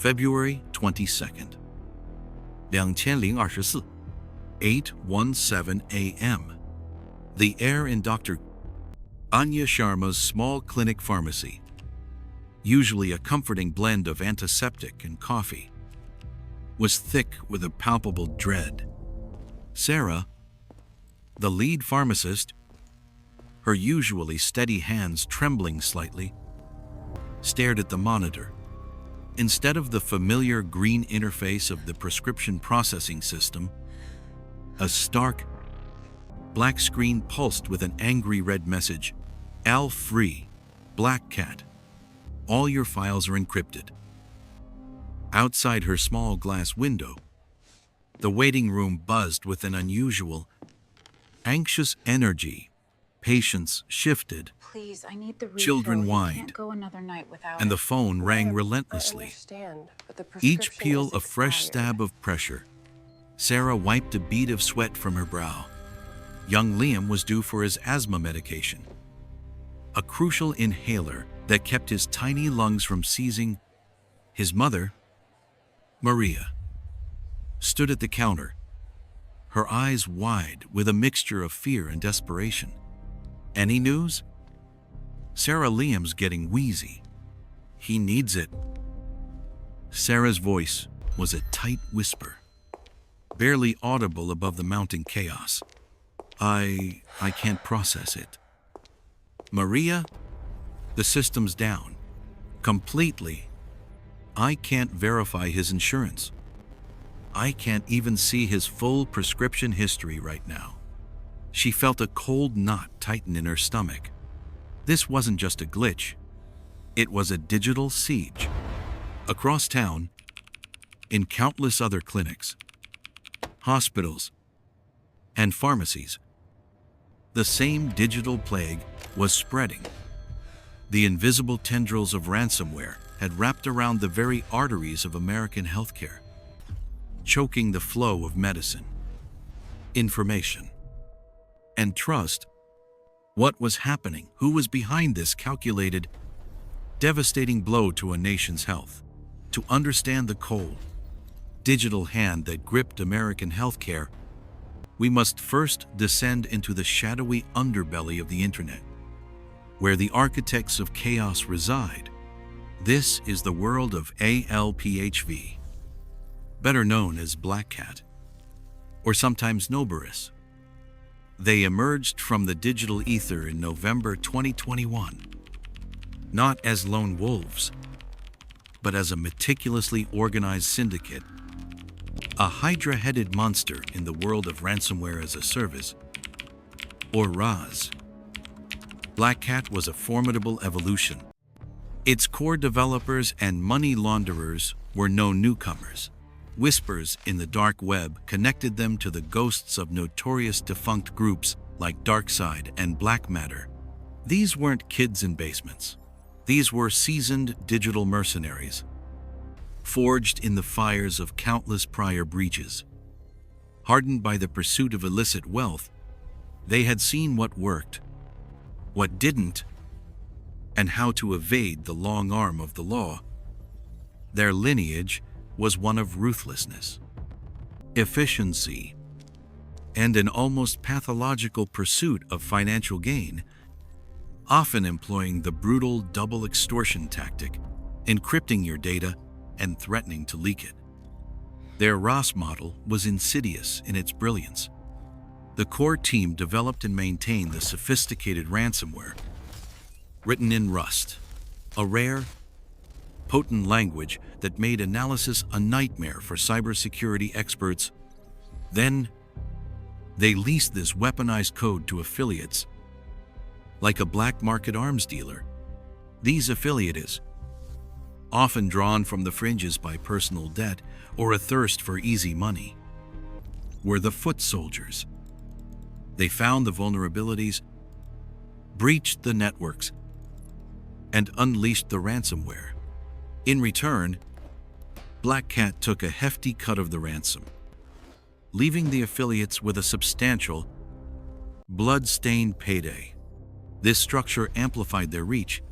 February 22nd, 2024, 8:17 a.m. The air in Dr. Anya Sharma's small clinic pharmacy, usually a comforting blend of antiseptic and coffee, was thick with a palpable dread. Sarah, the lead pharmacist, her usually steady hands trembling slightly, stared at the monitor. Instead of the familiar green interface of the prescription processing system, a stark, black screen pulsed with an angry red message: ALPHV, BlackCat. All your files are encrypted. Outside her small glass window, the waiting room buzzed with an unusual, anxious energy. Patients shifted, Please, I need the refill. children He whined, can't go another night without and the it. phone rang relentlessly. I understand, but the Each prescription peal is a fresh expired. stab of pressure. Sarah wiped a bead of sweat from her brow. Young Liam was due for his asthma medication, a crucial inhaler that kept his tiny lungs from seizing. His mother, Maria, stood at the counter, her eyes wide with a mixture of fear and desperation. Any news? Sarah, Liam's getting wheezy. He needs it. Sarah's voice was a tight whisper, barely audible above the mounting chaos. I can't process it. Maria, the system's down. Completely. I can't verify his insurance. I can't even see his full prescription history right now. She felt a cold knot tighten in her stomach. This wasn't just a glitch. It was a digital siege. Across town, in countless other clinics, hospitals, and pharmacies, the same digital plague was spreading. The invisible tendrils of ransomware had wrapped around the very arteries of American healthcare, choking the flow of medicine, information, and trust. What was happening? Who was behind this calculated, devastating blow to a nation's health? To understand the cold, digital hand that gripped American healthcare, we must first descend into the shadowy underbelly of the internet, where the architects of chaos reside. This is the world of ALPHV, better known as BlackCat, or sometimes Noberus. They emerged from the digital ether in November 2021, not as lone wolves, but as a meticulously organized syndicate, a hydra-headed monster in the world of ransomware as a service, or RAS. BlackCat was a formidable evolution. Its core developers and money launderers were no newcomers. Whispers in the dark web connected them to the ghosts of notorious defunct groups like Darkside and Black Matter. These weren't kids in basements. These were seasoned digital mercenaries, forged in the fires of countless prior breaches. Hardened by the pursuit of illicit wealth, they had seen what worked, what didn't, and how to evade the long arm of the law. Their lineage was one of ruthlessness, efficiency, and an almost pathological pursuit of financial gain, often employing the brutal double extortion tactic, encrypting your data and threatening to leak it. Their RAS model was insidious in its brilliance. The core team developed and maintained the sophisticated ransomware, written in Rust, a rare, potent language that made analysis a nightmare for cybersecurity experts. Then, they leased this weaponized code to affiliates, like a black market arms dealer. These affiliates, often drawn from the fringes by personal debt or a thirst for easy money, were the foot soldiers. They found the vulnerabilities, breached the networks, and unleashed the ransomware. In return, BlackCat took a hefty cut of the ransom, leaving the affiliates with a substantial, blood-stained payday. This structure amplified their reach,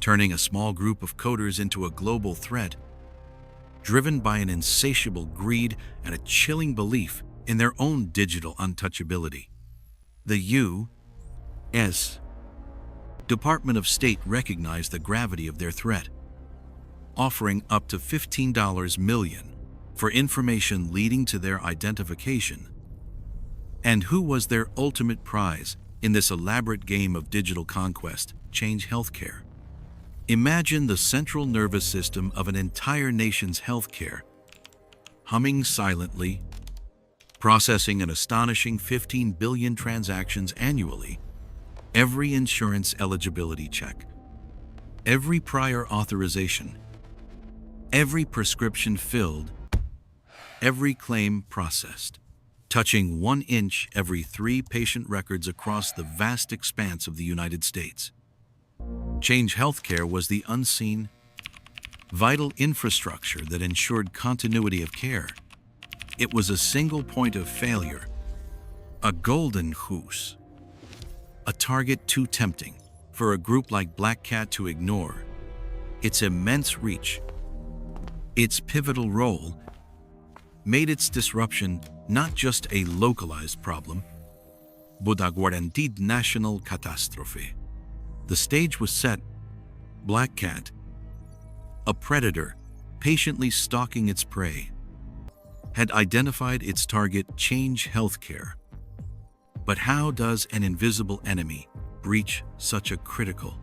turning a small group of coders into a global threat driven by an insatiable greed and a chilling belief in their own digital untouchability. The U.S. Department of State recognized the gravity of their threat, offering up to $15 million for information leading to their identification. And who was their ultimate prize in this elaborate game of digital conquest? Change Healthcare. Imagine the central nervous system of an entire nation's healthcare, humming silently, processing an astonishing 15 billion transactions annually, every insurance eligibility check, every prior authorization, every prescription filled, every claim processed, touching 1 inch every 3 patient records across the vast expanse of the United States. Change Healthcare was the unseen, vital infrastructure that ensured continuity of care. It was a single point of failure, a golden goose, a target too tempting for a group like BlackCat to ignore. Its immense reach, its pivotal role, made its disruption not just a localized problem, but a guaranteed national catastrophe. The stage was set. BlackCat, a predator patiently stalking its prey, had identified its target, Change Healthcare. But how does an invisible enemy breach such a critical,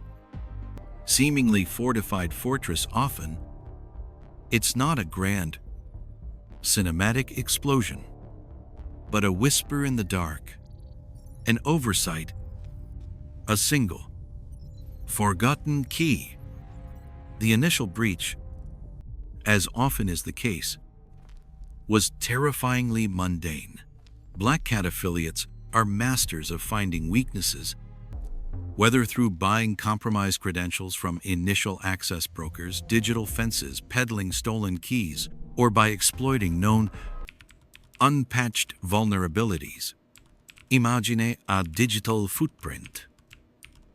seemingly fortified fortress? Often, it's not a grand, cinematic explosion, but a whisper in the dark, an oversight, a single, forgotten key. The initial breach, as often is the case, was terrifyingly mundane. BlackCat affiliates are masters of finding weaknesses, whether through buying compromised credentials from initial access brokers, digital fences, peddling stolen keys, or by exploiting known unpatched vulnerabilities. Imagine a digital footprint,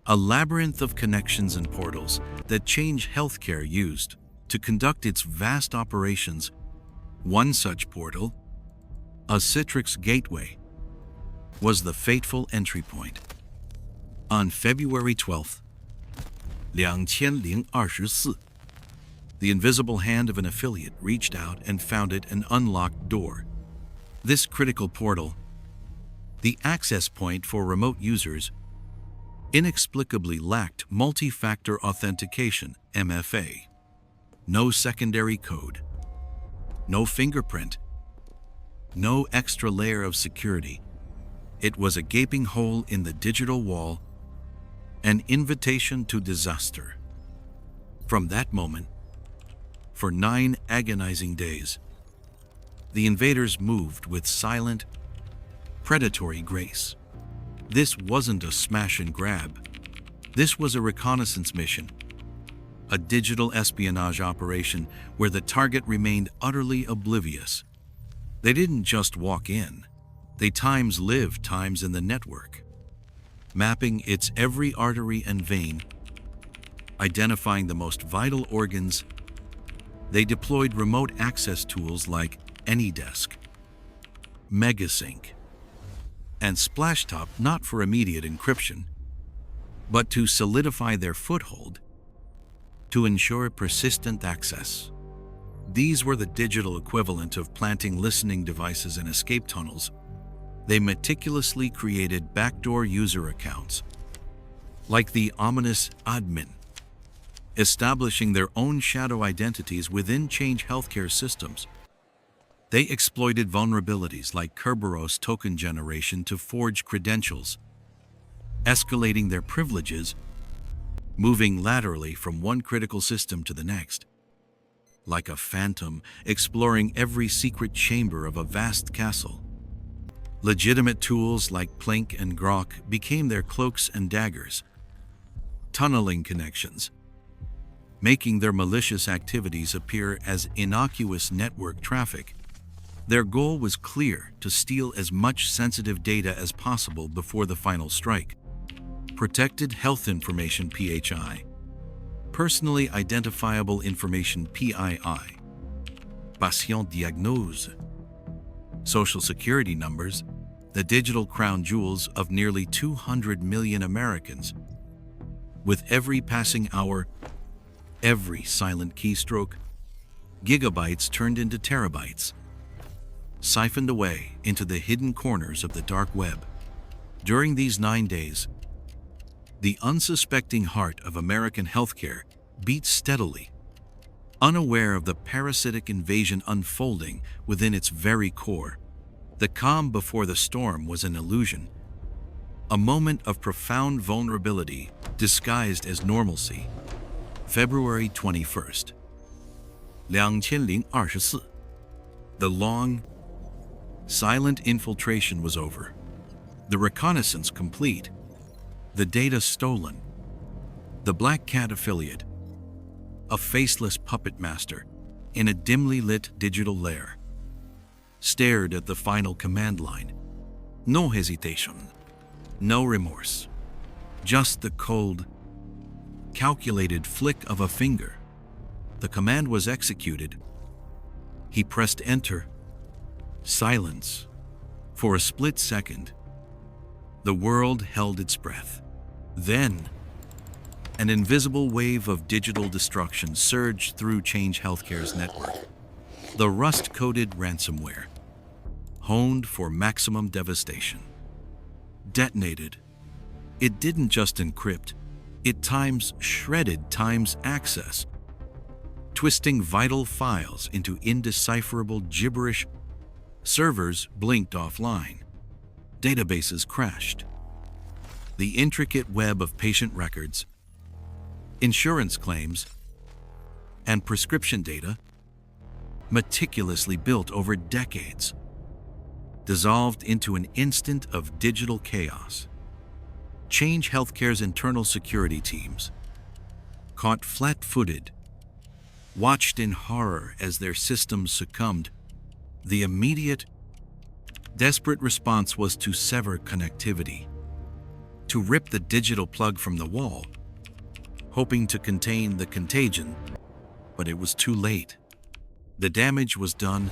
a labyrinth of connections and portals that Change Healthcare used to conduct its vast operations. One such portal, a Citrix gateway, was the fateful entry point. On February 12th, 2024, the invisible hand of an affiliate reached out and found an unlocked door. This critical portal, the access point for remote users, inexplicably lacked multi-factor authentication, MFA. No secondary code, no fingerprint, no extra layer of security. It was a gaping hole in the digital wall, an invitation to disaster. From that moment, for 9 agonizing days, the invaders moved with silent, predatory grace. This wasn't a smash and grab. This was a reconnaissance mission, a digital espionage operation where the target remained utterly oblivious. They didn't just walk in, they lived times in the network, mapping its every artery and vein, identifying the most vital organs. They deployed remote access tools like AnyDesk, Megasync, and Splashtop, not for immediate encryption, but to solidify their foothold, to ensure persistent access. These were the digital equivalent of planting listening devices in escape tunnels. They meticulously created backdoor user accounts, like the ominous admin, establishing their own shadow identities within Change Healthcare systems. They exploited vulnerabilities like Kerberos token generation to forge credentials, escalating their privileges, moving laterally from one critical system to the next. Like a phantom exploring every secret chamber of a vast castle. Legitimate tools like Plink and Grok became their cloaks and daggers, tunneling connections, making their malicious activities appear as innocuous network traffic. Their goal was clear: to steal as much sensitive data as possible before the final strike. Protected health information, PHI. Personally identifiable information, PII. patient diagnose. Social security numbers, the digital crown jewels of nearly 200 million Americans. With every passing hour, every silent keystroke, gigabytes turned into terabytes, siphoned away into the hidden corners of the dark web. During these 9 days, the unsuspecting heart of American healthcare beat steadily, unaware of the parasitic invasion unfolding within its very core. The calm before the storm was an illusion, a moment of profound vulnerability disguised as normalcy. February 21st, 2024. The long, silent infiltration was over. The reconnaissance complete. The data stolen. The BlackCat affiliate, a faceless puppet master in a dimly lit digital lair, stared at the final command line. No hesitation, no remorse, just the cold, calculated flick of a finger. The command was executed. He pressed enter. Silence. For a split second, the world held its breath. Then, an invisible wave of digital destruction surged through Change Healthcare's network. The rust-coated ransomware, honed for maximum devastation, detonated. It didn't just encrypt, it shredded times access, twisting vital files into indecipherable gibberish. Servers blinked offline. Databases crashed. The intricate web of patient records, insurance claims, and prescription data, meticulously built over decades, dissolved into an instant of digital chaos. Change Healthcare's internal security teams, caught flat-footed, watched in horror as their systems succumbed. The immediate, desperate response was to sever connectivity, to rip the digital plug from the wall, hoping to contain the contagion, but it was too late. The damage was done.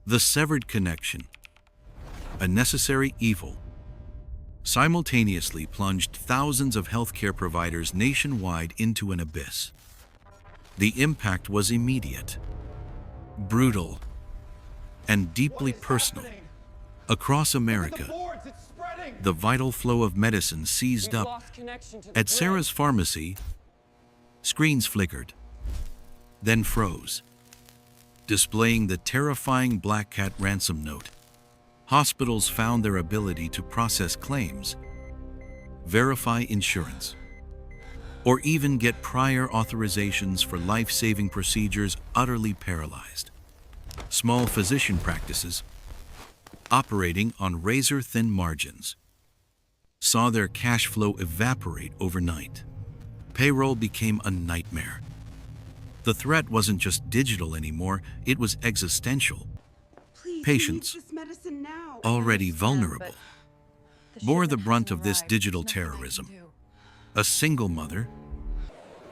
The severed connection, a necessary evil, simultaneously plunged thousands of healthcare providers nationwide into an abyss. The impact was immediate, brutal, and deeply personal. Across America, the vital flow of medicine seized up. At Sarah's pharmacy, screens flickered, then froze, displaying the terrifying BlackCat ransom note. Hospitals found their ability to process claims, verify insurance, or even get prior authorizations for life-saving procedures utterly paralyzed. Small physician practices, operating on razor-thin margins, saw their cash flow evaporate overnight. Payroll became a nightmare. The threat wasn't just digital anymore, it was existential. Patients, already vulnerable, bore the brunt of this digital terrorism. A single mother,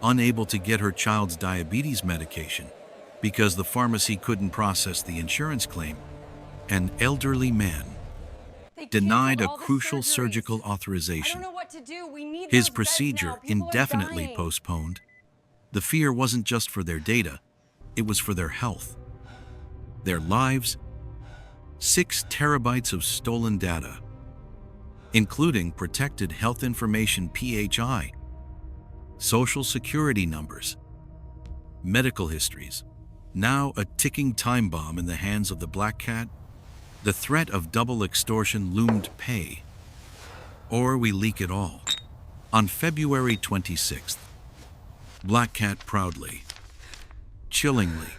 unable to get her child's diabetes medication because the pharmacy couldn't process the insurance claim. An elderly man, denied a crucial surgical authorization. His procedure indefinitely postponed. The fear wasn't just for their data, it was for their health, their lives. 6 terabytes of stolen data, including protected health information (PHI), social security numbers, medical histories. Now a ticking time bomb in the hands of the BlackCat. The threat of double extortion loomed: pay, or we leak it all. On February 26th, BlackCat proudly, chillingly,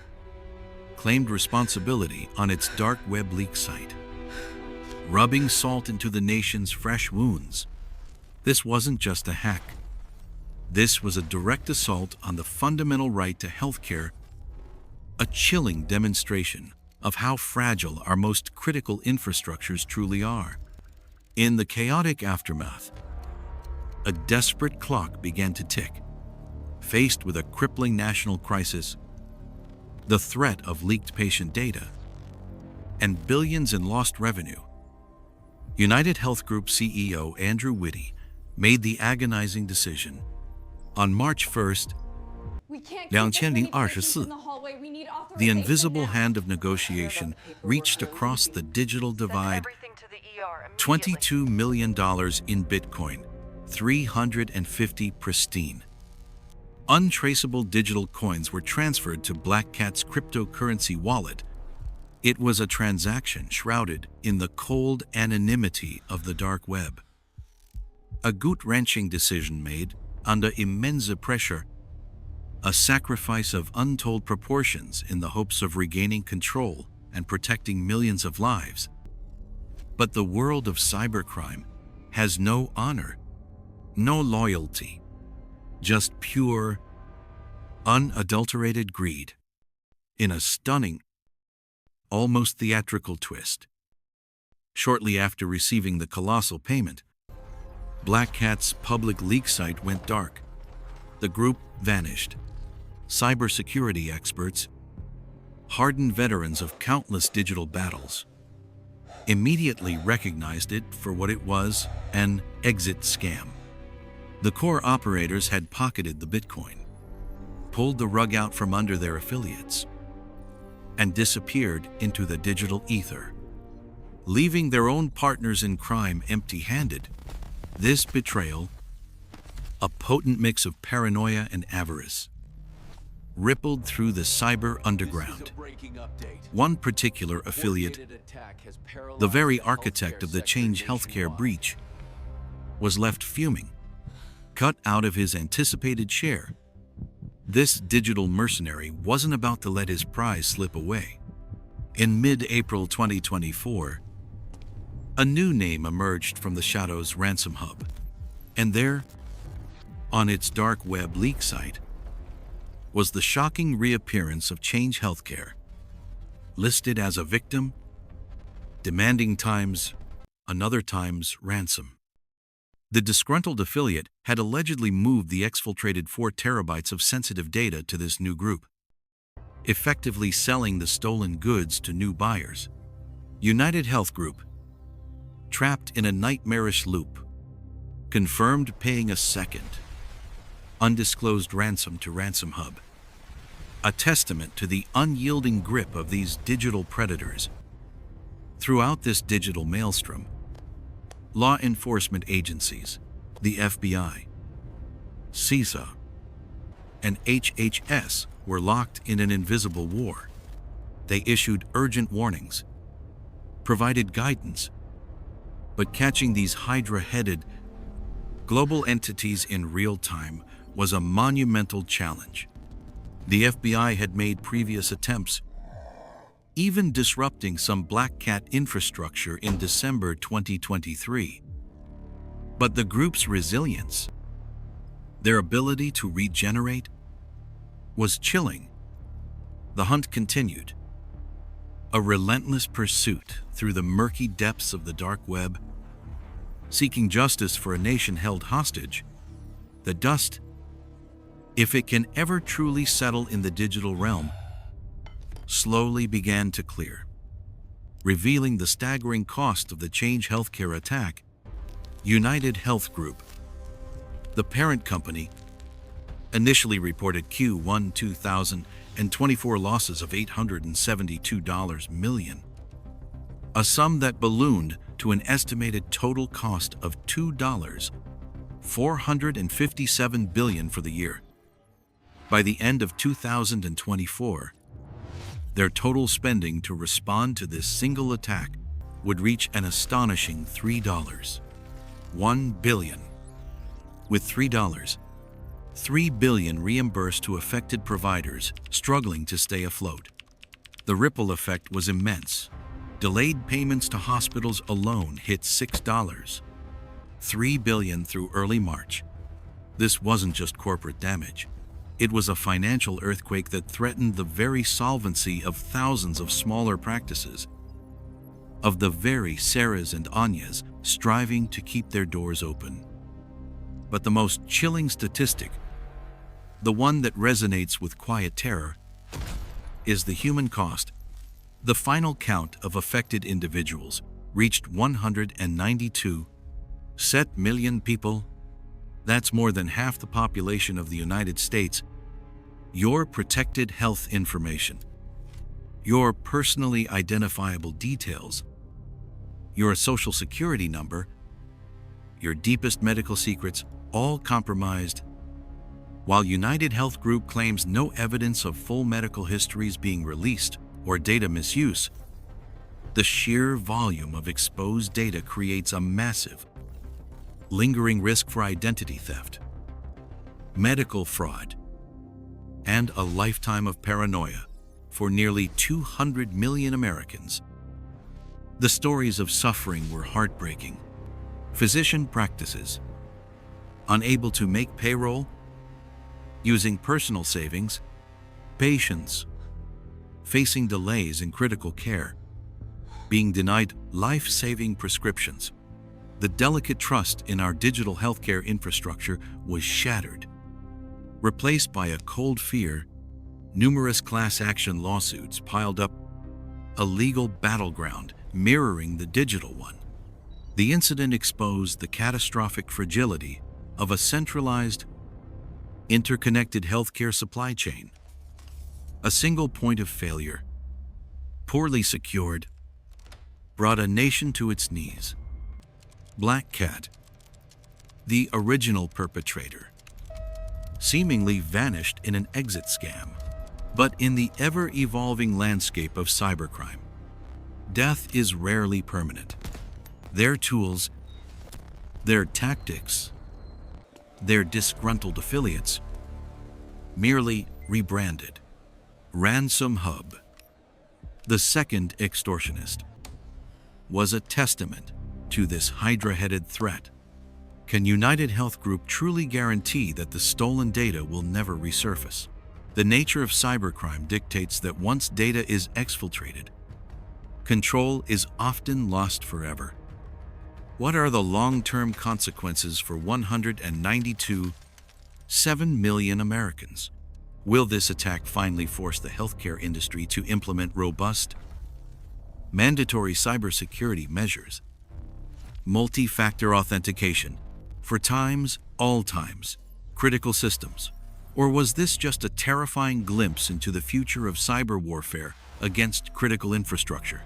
claimed responsibility on its dark web leak site, rubbing salt into the nation's fresh wounds. This wasn't just a hack. This was a direct assault on the fundamental right to healthcare, a chilling demonstration of how fragile our most critical infrastructures truly are. In the chaotic aftermath, a desperate clock began to tick. Faced with a crippling national crisis, the threat of leaked patient data, and billions in lost revenue, UnitedHealth Group CEO Andrew Witty made the agonizing decision. On March 1st, 2024, the invisible hand of negotiation reached across the digital divide. $22 million in Bitcoin, 350 pristine, untraceable digital coins were transferred to BlackCat's cryptocurrency wallet. It was a transaction shrouded in the cold anonymity of the dark web. A gut-wrenching decision made under immense pressure, a sacrifice of untold proportions in the hopes of regaining control and protecting millions of lives. But the world of cybercrime has no honor, no loyalty, just pure, unadulterated greed. In a stunning, almost theatrical twist, shortly after receiving the colossal payment, BlackCat's public leak site went dark. The group vanished. Cybersecurity experts, hardened veterans of countless digital battles, immediately recognized it for what it was, an exit scam. The core operators had pocketed the Bitcoin, pulled the rug out from under their affiliates, and disappeared into the digital ether, leaving their own partners in crime empty-handed. This betrayal, a potent mix of paranoia and avarice, rippled through the cyber underground. One particular affiliate, the very architect of the Change Healthcare breach, was left fuming, cut out of his anticipated share. This digital mercenary wasn't about to let his prize slip away. In mid-April 2024, a new name emerged from the shadows: Ransom Hub. And there, on its dark web leak site, was the shocking reappearance of Change Healthcare, listed as a victim, demanding times, another times ransom. The disgruntled affiliate had allegedly moved the exfiltrated 4 terabytes of sensitive data to this new group, effectively selling the stolen goods to new buyers. UnitedHealth Group, trapped in a nightmarish loop, confirmed paying a second, undisclosed ransom to Ransom Hub, a testament to the unyielding grip of these digital predators. Throughout this digital maelstrom, law enforcement agencies, the FBI, CISA, and HHS were locked in an invisible war. They issued urgent warnings, provided guidance, but catching these hydra-headed global entities in real time was a monumental challenge. The FBI had made previous attempts, even disrupting some BlackCat infrastructure in December 2023. But the group's resilience, their ability to regenerate, was chilling. The hunt continued, a relentless pursuit through the murky depths of the dark web, seeking justice for a nation held hostage. The dust, if it can ever truly settle in the digital realm, slowly began to clear, revealing the staggering cost of the Change Healthcare attack. UnitedHealth Group, the parent company, initially reported Q1 2024 losses of $872 million, a sum that ballooned to an estimated total cost of $457 billion for the year. By the end of 2024, their total spending to respond to this single attack would reach an astonishing $1 billion. With $3 billion reimbursed to affected providers struggling to stay afloat. The ripple effect was immense. Delayed payments to hospitals alone hit $3 billion through early March. This wasn't just corporate damage. It was a financial earthquake that threatened the very solvency of thousands of smaller practices, of the very Sarahs and Anyas striving to keep their doors open. But the most chilling statistic, the one that resonates with quiet terror, is the human cost. The final count of affected individuals reached 192 million people. That's more than half the population of the United States. Your protected health information, your personally identifiable details, your social security number, your deepest medical secrets, all compromised. While UnitedHealth Group claims no evidence of full medical histories being released or data misuse, the sheer volume of exposed data creates a massive, lingering risk for identity theft, medical fraud, and a lifetime of paranoia for nearly 200 million Americans. The stories of suffering were heartbreaking. Physician practices, unable to make payroll, using personal savings, patients facing delays in critical care, being denied life-saving prescriptions. The delicate trust in our digital healthcare infrastructure was shattered, replaced by a cold fear. Numerous class action lawsuits piled up, a legal battleground mirroring the digital one. The incident exposed the catastrophic fragility of a centralized, interconnected healthcare supply chain. A single point of failure, poorly secured, brought a nation to its knees. BlackCat, the original perpetrator, seemingly vanished in an exit scam. But in the ever-evolving landscape of cybercrime, death is rarely permanent. Their tools, their tactics, their disgruntled affiliates, merely rebranded. Ransom Hub, the second extortionist, was a testament to this hydra-headed threat. Can UnitedHealth Group truly guarantee that the stolen data will never resurface? The nature of cybercrime dictates that once data is exfiltrated, control is often lost forever. What are the long-term consequences for 192 million Americans? Will this attack finally force the healthcare industry to implement robust, mandatory cybersecurity measures, multi-factor authentication for all times, critical systems? Or was this just a terrifying glimpse into the future of cyber warfare against critical infrastructure,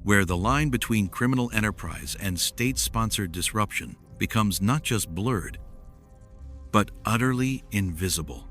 where the line between criminal enterprise and state-sponsored disruption becomes not just blurred, but utterly invisible?